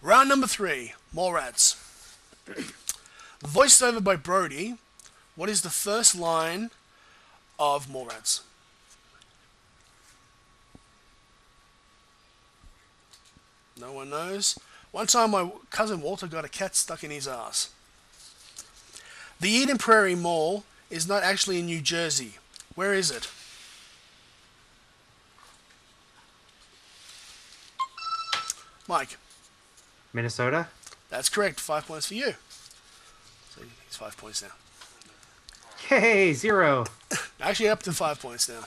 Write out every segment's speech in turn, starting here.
Round number 3, Mallrats. Voiced over by Brody, what is the first line of Mallrats? No one knows. One time my cousin Walter got a cat stuck in his ass. The Eden Prairie Mall is not actually in New Jersey. Where is it? Mike. Minnesota? That's correct. 5 points for you. So he's 5 points now. Yay, 0. Actually, up to 5 points now.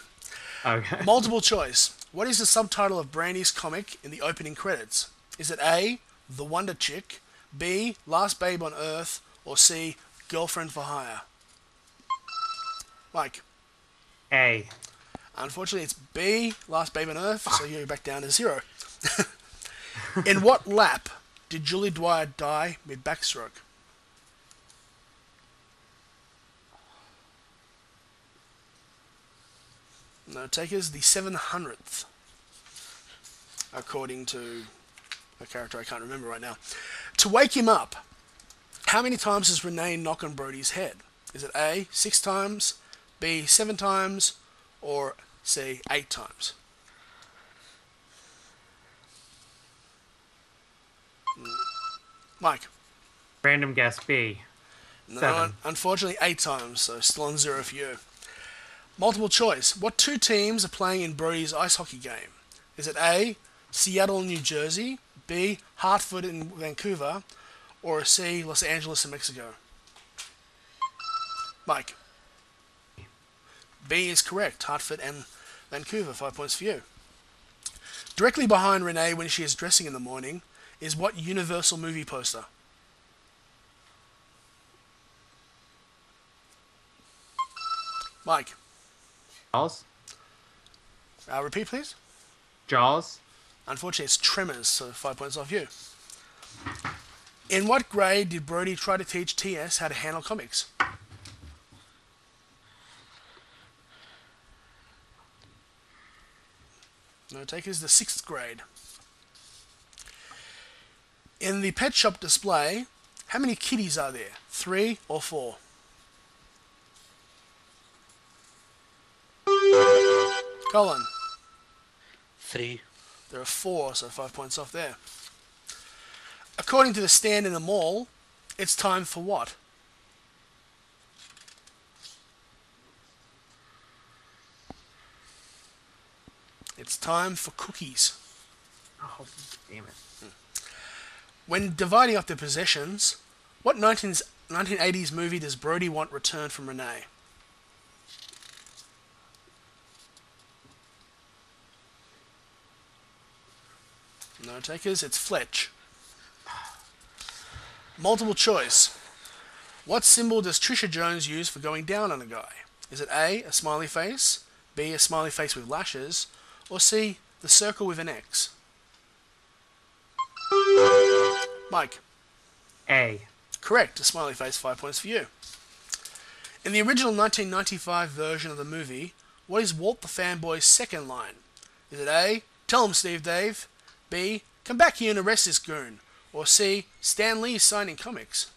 Okay. Multiple choice. What is the subtitle of Brandy's comic in the opening credits? Is it A, The Wonder Chick, B, Last Babe on Earth, or C, Girlfriend for Hire? Mike. A. Unfortunately, it's B, Last Babe on Earth, so you're back down to 0. In what lap did Julie Dwyer die mid-backstroke? No takers, the 700th, according to a character I can't remember right now. To wake him up, how many times does Renee knock on Brody's head? Is it A, 6 times, B, 7 times, or C, 8 times? Mike. Random guess B. No, 7. unfortunately 8 times, so still on 0 for you. Multiple choice. What 2 teams are playing in Brody's ice hockey game? Is it A, Seattle, New Jersey, B, Hartford in Vancouver, or C, Los Angeles in Mexico? Mike. B is correct. Hartford and Vancouver. 5 points for you. Directly behind Renee when she is dressing in the morning is what Universal movie poster? Mike. Jaws? Repeat, please. Jaws? Unfortunately, it's Tremors, so 5 points off you. In what grade did Brody try to teach TS how to handle comics? No takers, the 6th grade. In the pet shop display, how many kitties are there? 3 or 4? Colin. 3. There are 4, so 5 points off there. According to the stand in the mall, it's time for what? It's time for cookies. Oh, damn it. When dividing up their possessions, what 1980s movie does Brody want returned from Renee? No takers, it's Fletch. Multiple choice. What symbol does Trisha Jones use for going down on a guy? Is it A, a smiley face, B, a smiley face with lashes, or C, the circle with an X? Mike. A. Correct, a smiley face, 5 points for you. In the original 1995 version of the movie, what is Walt the Fanboy's second line? Is it A, tell him Steve Dave, B, come back here and arrest this goon, or C, Stan Lee's signing comics?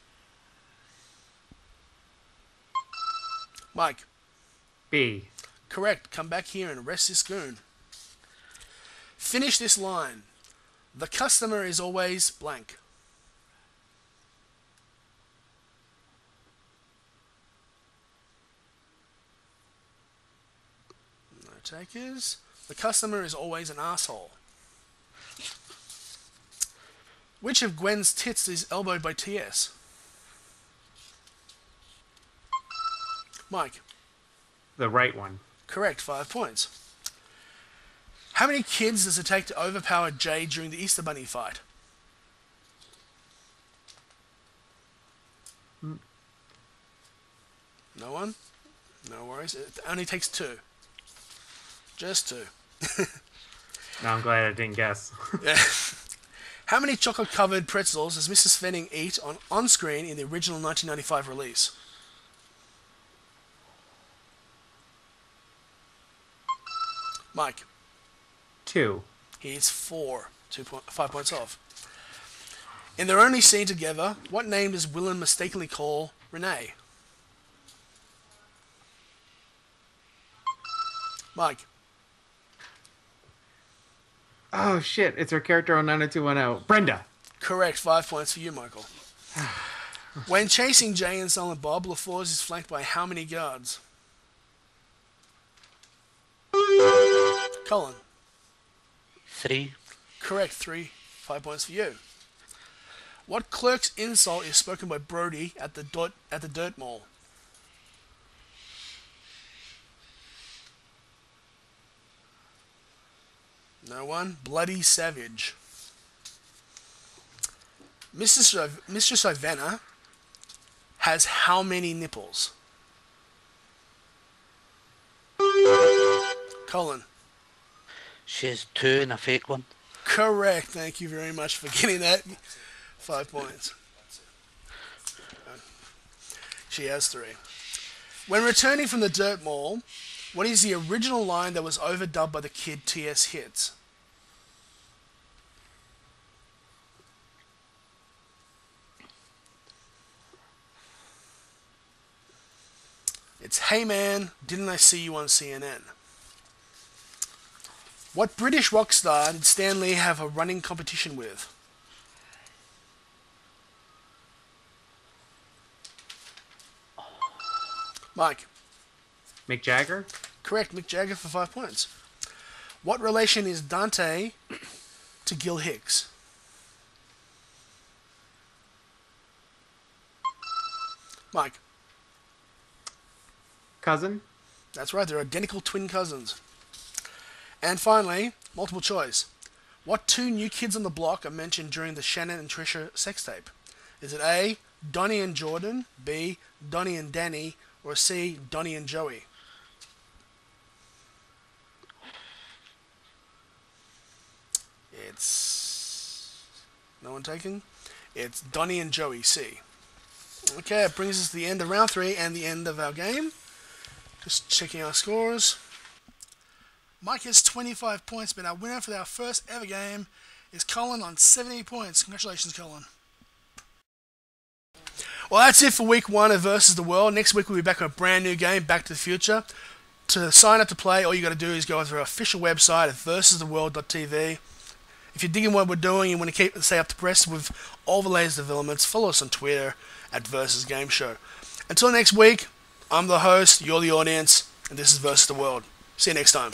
Mike. B. Correct, come back here and arrest this goon. Finish this line. The customer is always blank. No takers. The customer is always an asshole. Which of Gwen's tits is elbowed by TS? Mike. The right one. Correct, 5 points. How many kids does it take to overpower Jay during the Easter Bunny fight? No one? No worries. It only takes 2. Just 2. No, I'm glad I didn't guess. Yeah. How many chocolate-covered pretzels does Mrs. Fenning eat on screen in the original 1995 release? Mike. 2. He eats 4. 5 points off. In their only scene together, what name does Willem mistakenly call Renee? Mike. Oh shit! It's her character on 90210. Brenda. Correct. 5 points for you, Michael. When chasing Jay and Silent Bob, LaForge is flanked by how many guards? Colin. 3. Correct. 3. 5 points for you. What clerk's insult is spoken by Brody at the Dirt Mall? No one? Bloody Savage. Mistress Ivana has how many nipples? Colin. She has 2 and a fake one. Correct. Thank you very much for getting that. 5 points. She has 3. When returning from the Dirt Mall, what is the original line that was overdubbed by the kid T.S. Hits? It's, "Hey man, didn't I see you on CNN?" What British rock star did Stan Lee have a running competition with? Mike. Mick Jagger. Correct, Mick Jagger for 5 points. What relation is Dante to Gil Hicks? Mike. Cousin. That's right, they're identical twin cousins. And finally, multiple choice. What 2 new kids on the block are mentioned during the Shannon and Trisha sex tape? Is it A, Donnie and Jordan, B, Donnie and Danny, or C, Donnie and Joey? It's... No one taking? It's Donnie and Joey, C. Okay, it brings us to the end of round 3 and the end of our game. Just checking our scores. Mike has 25 points, but our winner for our first ever game is Colin on 70 points. Congratulations, Colin. Well, that's it for week 1 of Versus the World. Next week we'll be back with a brand new game, Back to the Future. To sign up to play, all you got to do is go to our official website at versustheworld.tv. If you're digging what we're doing and want to stay up to press with all the latest developments, follow us on Twitter at Versus Gameshow. Until next week, I'm the host, you're the audience, and this is Versus the World. See you next time.